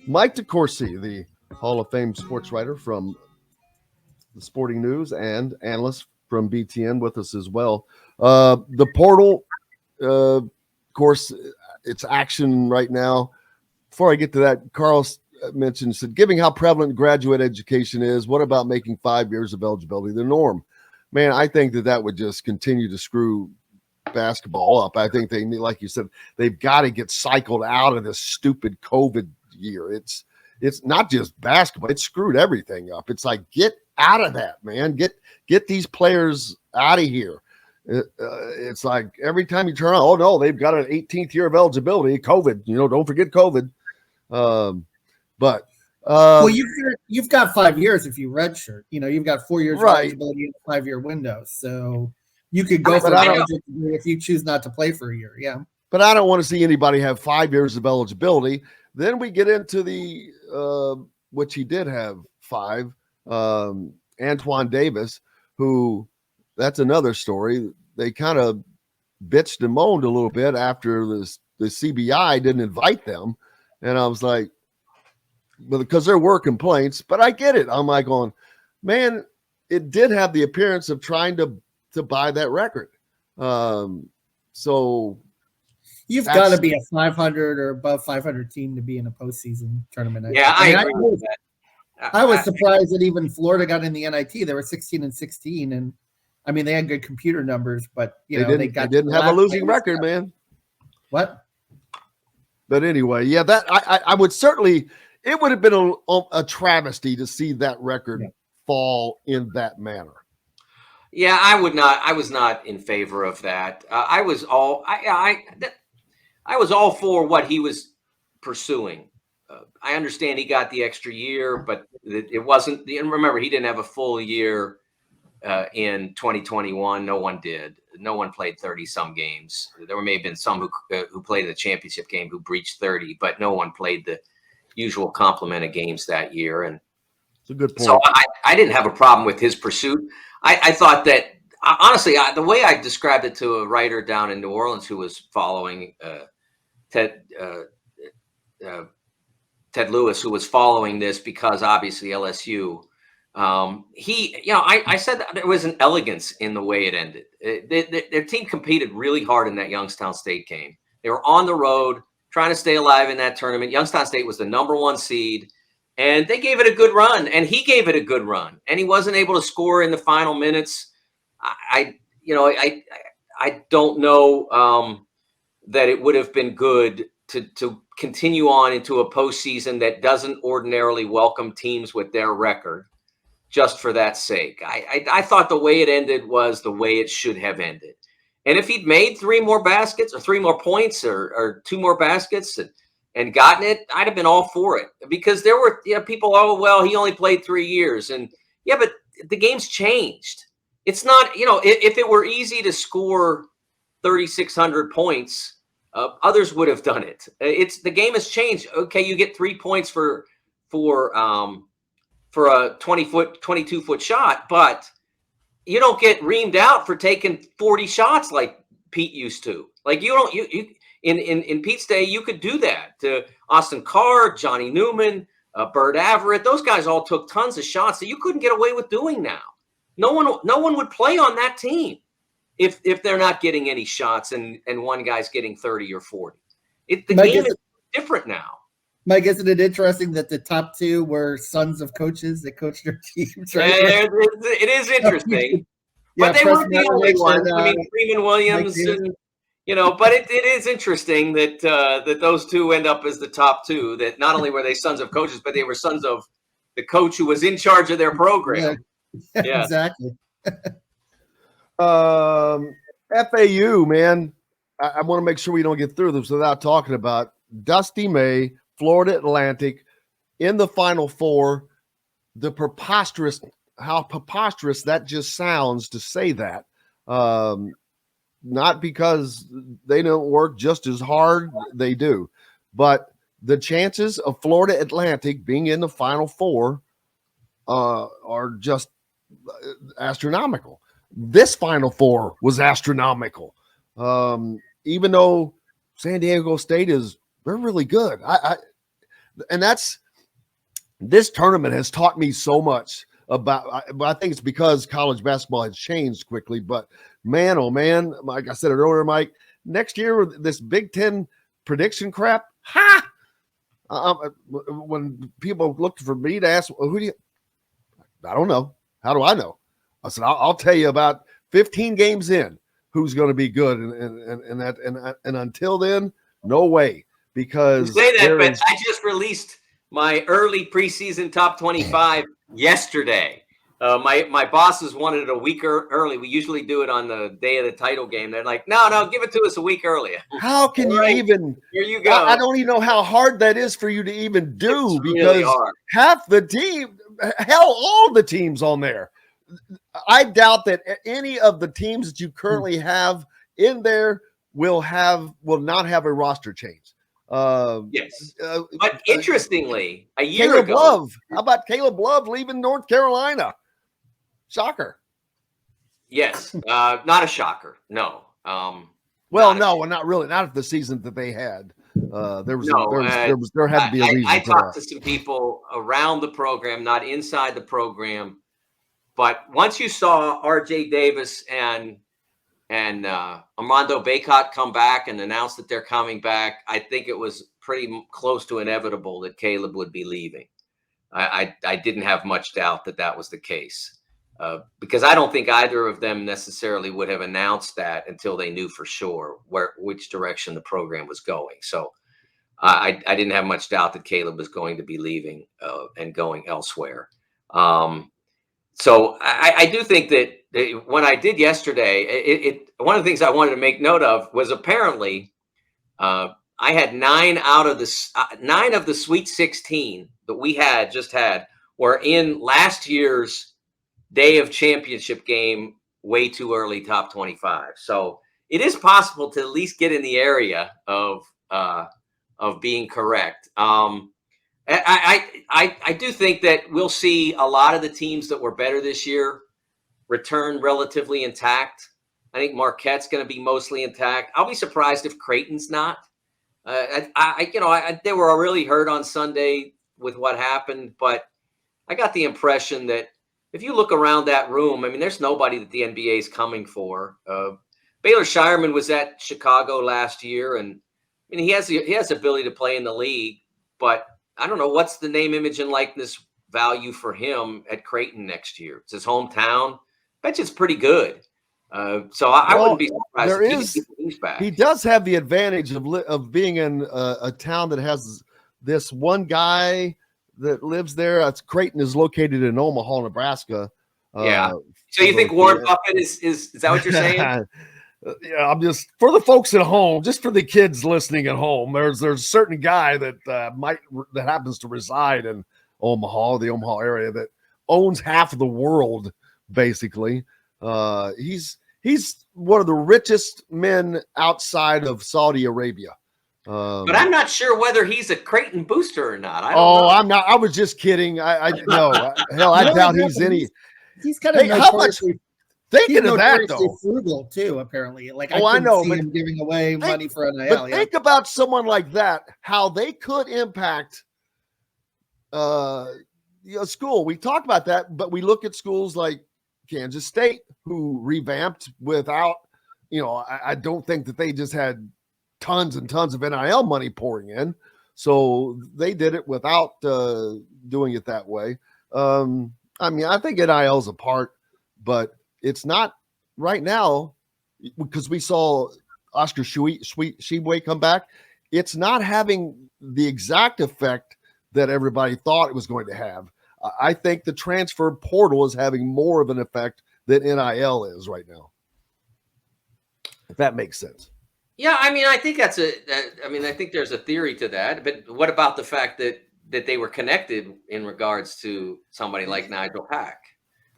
Mike DeCourcy, the Hall of Fame sports writer from the Sporting News and analyst from BTN with us as well. The portal, of course, it's action right now. Before I get to that, Carl said, given how prevalent graduate education is, what about making 5 years of eligibility the norm? Man, I think that would just continue to screw basketball up. I think they need, like you said, they've got to get cycled out of this stupid COVID year. It's not just basketball; it's screwed everything up. It's like, get out of that, man. Get these players out of here. It's like every time you turn on, oh no, they've got an 18th year of eligibility. COVID, don't forget COVID. Well, you've got 5 years if you redshirt. You've got 4 years of eligibility in a 5-year window, so you could go for eligibility if you choose not to play for a year. Yeah, but I don't want to see anybody have 5 years of eligibility. Then we get into the which he did have 5. Antoine Davis, who that's another story. They kind of bitched and moaned a little bit after the CBI didn't invite them, and I was like, because there were complaints, but I get it. I'm like going, man, it did have the appearance of trying to buy that record. So you've got to be a 500 or above 500 team to be in a postseason tournament. Yeah, I agree with that. I was surprised that even Florida got in the NIT. They were 16-16, and I mean they had good computer numbers, but they didn't have a losing record, man. What? But anyway, yeah, that I would certainly. It would have been a travesty to see that record fall in that manner. Yeah, I would not. I was not in favor of that. I was all for what he was pursuing. I understand he got the extra year, but it wasn't. And remember, he didn't have a full year in 2021. No one did. No one played 30-some games. There may have been some who played the championship game who breached 30, but no one played the usual complement of games that year. And it's a good point. So I didn't have a problem with his pursuit. I thought that, honestly, the way I described it to a writer down in New Orleans who was following Ted Lewis, who was following this because obviously LSU, I said that there was an elegance in the way it ended. Their team competed really hard in that Youngstown State game. They were on the road, trying to stay alive in that tournament. Youngstown State was the #1 seed, and they gave it a good run, and he gave it a good run, and he wasn't able to score in the final minutes. I don't know that it would have been good to continue on into a postseason that doesn't ordinarily welcome teams with their record just for that sake. I thought the way it ended was the way it should have ended. And if he'd made 3 more baskets or 3 more points or 2 more baskets and gotten it, I'd have been all for it, because there were people, he only played 3 years. And but the game's changed. It's not, if it were easy to score 3,600 points, others would have done it. The game has changed. Okay, you get 3 points for a 22-foot shot, but you don't get reamed out for taking 40 shots like Pete used to. Like in Pete's day, you could do that to Austin Carr, Johnny Newman, Bert Everett. Those guys all took tons of shots that you couldn't get away with doing now. No one would play on that team if they're not getting any shots and one guy's getting 30 or 40. The game is different now. Mike, isn't it interesting that the top 2 were sons of coaches that coached their teams? Right? It is interesting, but they weren't the only ones. I mean, Freeman Williams, and but it is interesting that those 2 end up as the top 2. That not only were they sons of coaches, but they were sons of the coach who was in charge of their program. Yeah. Exactly. FAU, man, I want to make sure we don't get through this without talking about Dusty May, Florida Atlantic in the Final Four. How preposterous that just sounds to say that. Not because they don't work just as hard, they do, but the chances of Florida Atlantic being in the Final Four are just astronomical. This Final Four was astronomical. Even though San Diego State they're really good. and this tournament has taught me so much about, I think it's because college basketball has changed quickly, but man, oh man, like I said it earlier, Mike, next year, this Big Ten prediction crap, when people looked for me to ask, well, I don't know. How do I know? I said, I'll tell you about 15 games in who's going to be good. And until then, no way. Because you say that, but I just released my early preseason top 25 yesterday. My bosses wanted it a week early. We usually do it on the day of the title game. They're like, no, give it to us a week earlier. How can you even? Here you go. I don't even know how hard that is for you to even do, it's because really hard. Half the team, hell, all the teams on there. I doubt that any of the teams that you currently have in there will not have a roster change. Yes, but interestingly, a year Caleb ago, Love. How about Caleb Love leaving North Carolina? Shocker. Yes, not a shocker. No. Well, no, not really. Not the season that they had. There had to be a reason. I talked to some people around the program, not inside the program, but once you saw R.J. Davis and Armando Bacot come back and announce that they're coming back, I think it was pretty close to inevitable that Caleb would be leaving. I didn't have much doubt that was the case, because I don't think either of them necessarily would have announced that until they knew for sure which direction the program was going. So I didn't have much doubt that Caleb was going to be leaving and going elsewhere. So I do think that when I did yesterday, one of the things I wanted to make note of was apparently I had 9 of the Sweet 16 that we just had were in last year's day of championship game, way too early top 25. So it is possible to at least get in the area of being correct. I do think that we'll see a lot of the teams that were better this year return relatively intact. I think Marquette's going to be mostly intact. I'll be surprised if Creighton's not. They were really hurt on Sunday with what happened, but I got the impression that if you look around that room, I mean, there's nobody that the NBA is coming for. Baylor Shireman was at Chicago last year, and I mean, he has the ability to play in the league, but I don't know what's the name, image, and likeness value for him at Creighton next year. It's his hometown. Bet you it's pretty good. So I wouldn't be surprised if he's back. He does have the advantage of being in a town that has this one guy that lives there. Creighton is located in Omaha, Nebraska. Yeah. So you think Warren Buffett is that what you're saying? Yeah, I'm just, for the folks at home, just for the kids listening at home, there's a certain guy that happens to reside in Omaha, the Omaha area, that owns half of the world, basically. He's one of the richest men outside of Saudi Arabia. But I'm not sure whether he's a Creighton booster or not. I'm not. I was just kidding. I no. Hell, I doubt he's any. He's kind of notoriously. Thinking of that, though, frugal too. Apparently, like I know, see him giving away money for NIL. But think about someone like that, how they could impact school. We talked about that, but we look at schools like Kansas State, who revamped without, I don't think that they just had tons and tons of NIL money pouring in, so they did it without doing it that way. I mean, I think NIL is a part, but it's not right now, because we saw Oscar Tshiebwe come back. It's not having the exact effect that everybody thought it was going to have. I think the transfer portal is having more of an effect than NIL is right now, if that makes sense. Yeah, I mean, I think I think there's a theory to that. But what about the fact that they were connected in regards to somebody like Nigel Pack?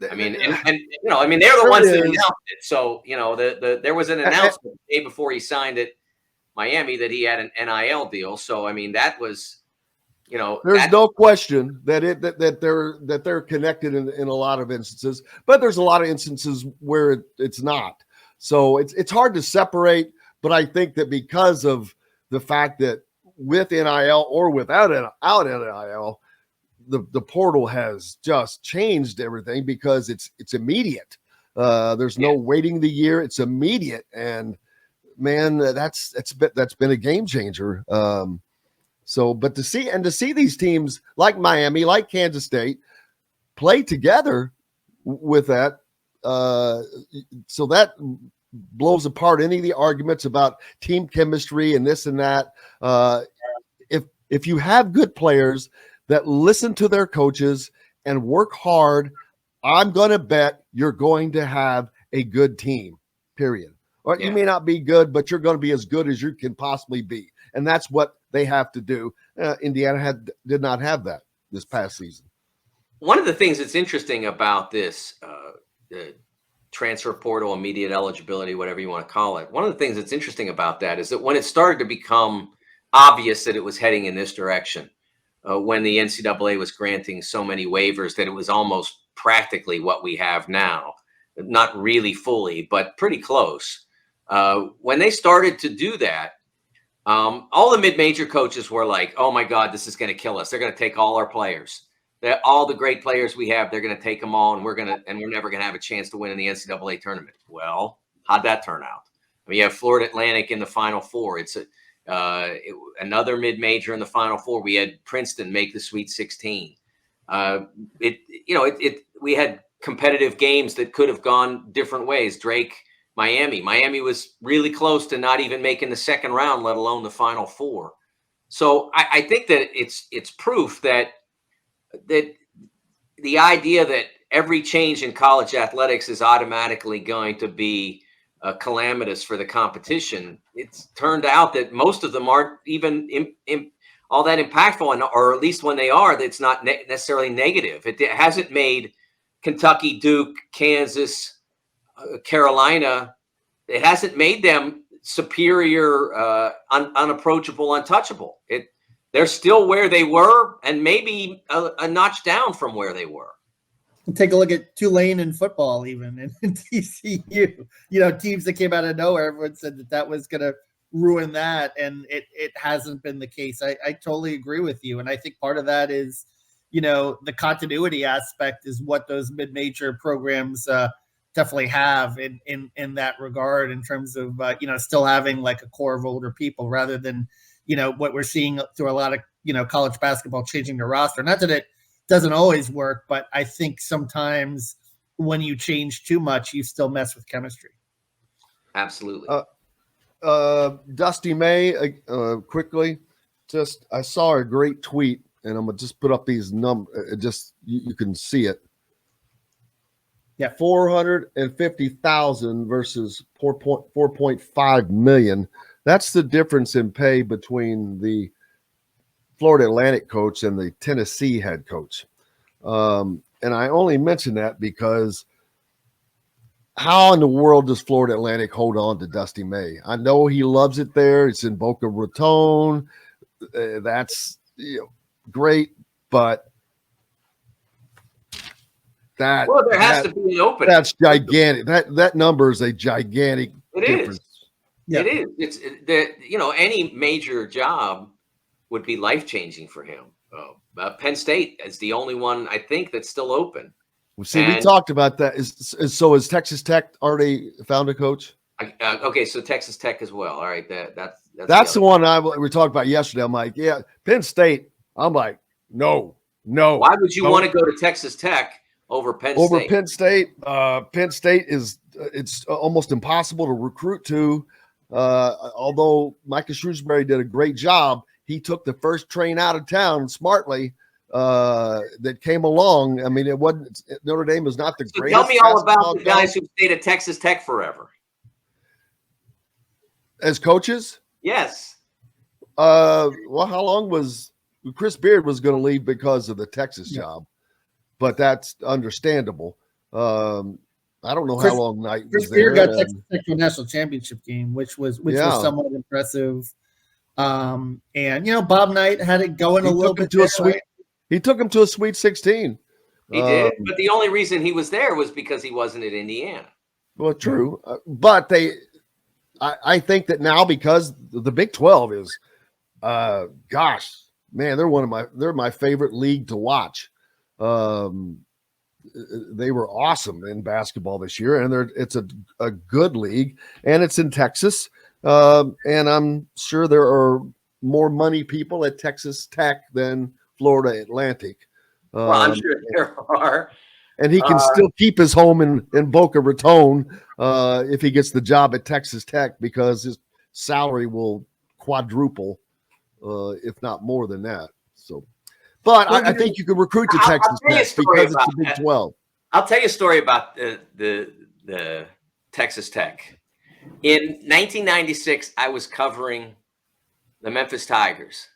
I mean, and they're the ones that announced it. So, there was an announcement the day before he signed at Miami that he had an NIL deal. So, I mean, that was, there's no question that they're connected in a lot of instances, but there's a lot of instances where it's not. So it's hard to separate. But I think that because of the fact that with NIL or without NIL, the portal has just changed everything because it's immediate. There's no waiting the year; it's immediate, and man, that's been a game changer. But to see these teams like Miami, like Kansas State, play together with that, so that blows apart any of the arguments about team chemistry and this and that. If you have good players that listen to their coaches and work hard, I'm going to bet you're going to have a good team, period. Or you may not be good, but you're going to be as good as you can possibly be. And that's what they have to do. Indiana did not have that this past season. One of the things that's interesting about this, the transfer portal, immediate eligibility, whatever you want to call it. One of the things that's interesting about that is that when it started to become obvious that it was heading in this direction, when the NCAA was granting so many waivers that it was almost practically what we have now, not really fully, but pretty close. When they started to do that, all the mid-major coaches were like, oh my God, this is going to kill us. They're going to take all our players. All the great players we have, they're going to take them all, and we're never going to have a chance to win in the NCAA tournament. Well, how'd that turn out? I mean, you have Florida Atlantic in the Final Four. It's another mid-major in the Final Four. We had Princeton make the Sweet 16. We had competitive games that could have gone different ways. Drake, Miami was really close to not even making the second round, let alone the Final Four. So I think that it's proof that the idea that every change in college athletics is automatically going to be calamitous for the competition. It's turned out that most of them aren't even all that impactful, or at least when they are, it's not necessarily negative. It hasn't made Kentucky, Duke, Kansas, Carolina, it hasn't made them superior, unapproachable, untouchable. They're still where they were, and maybe a notch down from where they were. Take a look at Tulane in football, even in TCU. Teams that came out of nowhere. Everyone said that was going to ruin that, and it hasn't been the case. I totally agree with you, and I think part of that is, the continuity aspect is what those mid-major programs definitely have in that regard, in terms of still having like a core of older people, rather than what we're seeing through a lot of, college basketball changing their roster. Not that it doesn't always work, but I think sometimes when you change too much, you still mess with chemistry. Absolutely. Dusty May, quickly, I saw a great tweet, and I'm going to just put up these numbers. You can see it. Yeah. 450,000 versus 4.5 million. That's the difference in pay between the Florida Atlantic coach and the Tennessee head coach. And I only mention that because how in the world does Florida Atlantic hold on to Dusty May? I know he loves it there. It's in Boca Raton. That's great, but there has to be an opening. That's gigantic. That number is a gigantic difference. Yeah. It is. Any major job would be life-changing for him. Penn State is the only one, I think, that's still open. We talked about that. Is Texas Tech already found a coach? Okay, so Texas Tech as well. All right, that's the one we talked about yesterday. I'm like, yeah, Penn State. I'm like, no. Why would you want to go to Texas Tech over Penn State? Over Penn State. Penn State it's almost impossible to recruit to. Although Micah Shrewsbury did a great job, he took the first train out of town smartly that came along. I mean, it wasn't Notre Dame is not the greatest. Tell me all about the guys who stayed at Texas Tech forever as coaches. Yes. Well, how long was Chris Beard was going to leave because of the Texas job, but that's understandable. I don't know how long Knight was there. Chris Beard got Texas Tech to a national championship game, which was somewhat impressive. And Bob Knight had it going a little bit. He took him to a Sweet 16. He did, but the only reason he was there was because he wasn't at Indiana. Well, true, but I think that now, because the Big 12 is Gosh, man, they're my favorite league to watch. They were awesome in basketball this year, and it's a good league, and it's in Texas. And I'm sure there are more money people at Texas Tech than Florida Atlantic. Well, I'm sure there are. And he can still keep his home in Boca Raton if he gets the job at Texas Tech, because his salary will quadruple, if not more than that. So, but I think you can recruit to Texas Tech because it's the Big 12. I'll tell you a story about the Texas Tech. In 1996, I was covering the Memphis Tigers,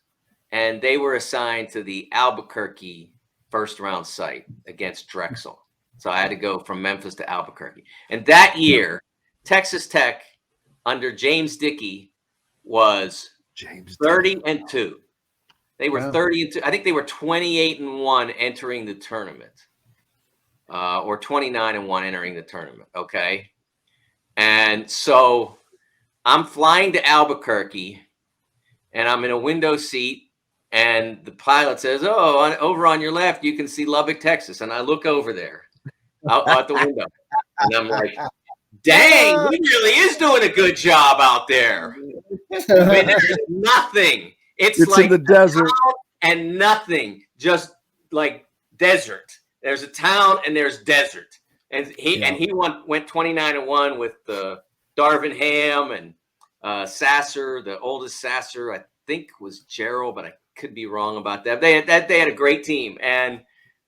and they were assigned to the Albuquerque first round site against Drexel. So I had to go from Memphis to Albuquerque. And that year, Texas Tech under James Dickey was 30-2. They were 30-2. I think they were 28-1 entering the tournament, or 29-1 entering the tournament. Okay. And so I'm flying to Albuquerque, and I'm in a window seat, and the pilot says, "Oh, over on your left, you can see Lubbock, Texas." And I look over there out the window, and I'm like, "Dang, he really is doing a good job out there." I mean, there's nothing. It's like in the desert and nothing, just like desert. There's a town and there's desert. And he went 29-1 with Darvin Ham and Sasser, the oldest Sasser, I think was Gerald, but I could be wrong about that. They had a great team, and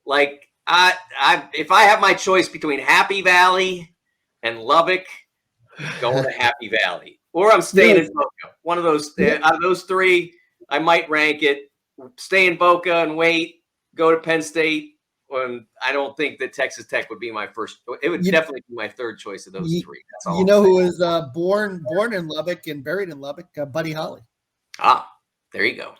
like if I have my choice between Happy Valley and Lubbock, going to Happy Valley, or I'm staying in Boca. One of those out of those three, I might rank it: stay in Boca and wait, go to Penn State. And I don't think that Texas Tech would be my first. It would definitely be my third choice of those three. That's all. You know who was born in Lubbock and buried in Lubbock? Buddy Holly. Ah, there you go.